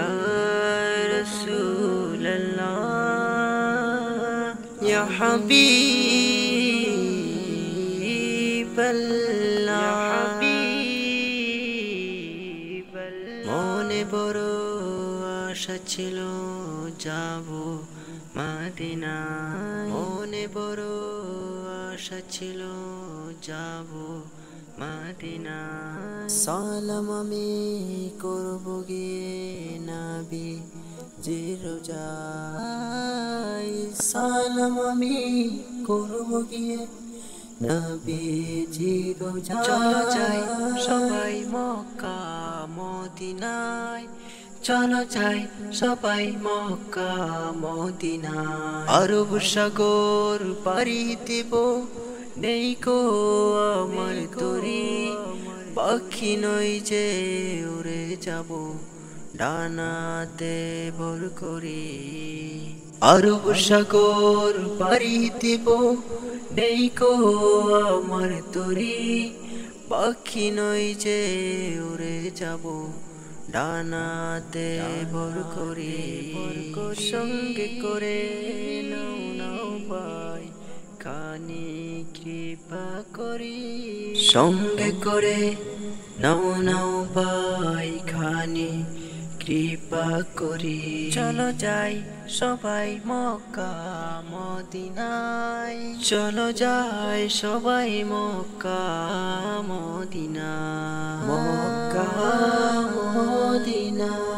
ইয়া রাসূলুল্লাহ ইয়া হাবিবাল্লাহ মনে বড় আশা ছিল যাব মদিনায় মনে বড় আশা ছিল যাব মদিনায় সালাম আমি করব গিয়ে নবী জি রোজায় সালাম আমি করব গিয়ে নবীজি রোজায় চলো যাই সবাই মক্কা মদিনায় চলো যাই সবাই মক্কা মদিনায় আরব সাগর পাড়ি দেব নেই কো আমার তরি পাখি নই যে উড়ে যাব ডানাতে ভর করি আরব সাগর পাড়ি দেব নেই কো আমার তরি পাখি নই যে উড়ে যাব ডানাতে ভর করি সঙ্গে করে নাও নাও ভাই খানি কৃপা করি সঙ্গে করে নাও নাও ভাই খানি কৃপা করি চলো যাই সবাই মক্কা মদিনায় চলো যাই সবাই মক্কা মদিনায় মক্কা মদিনায়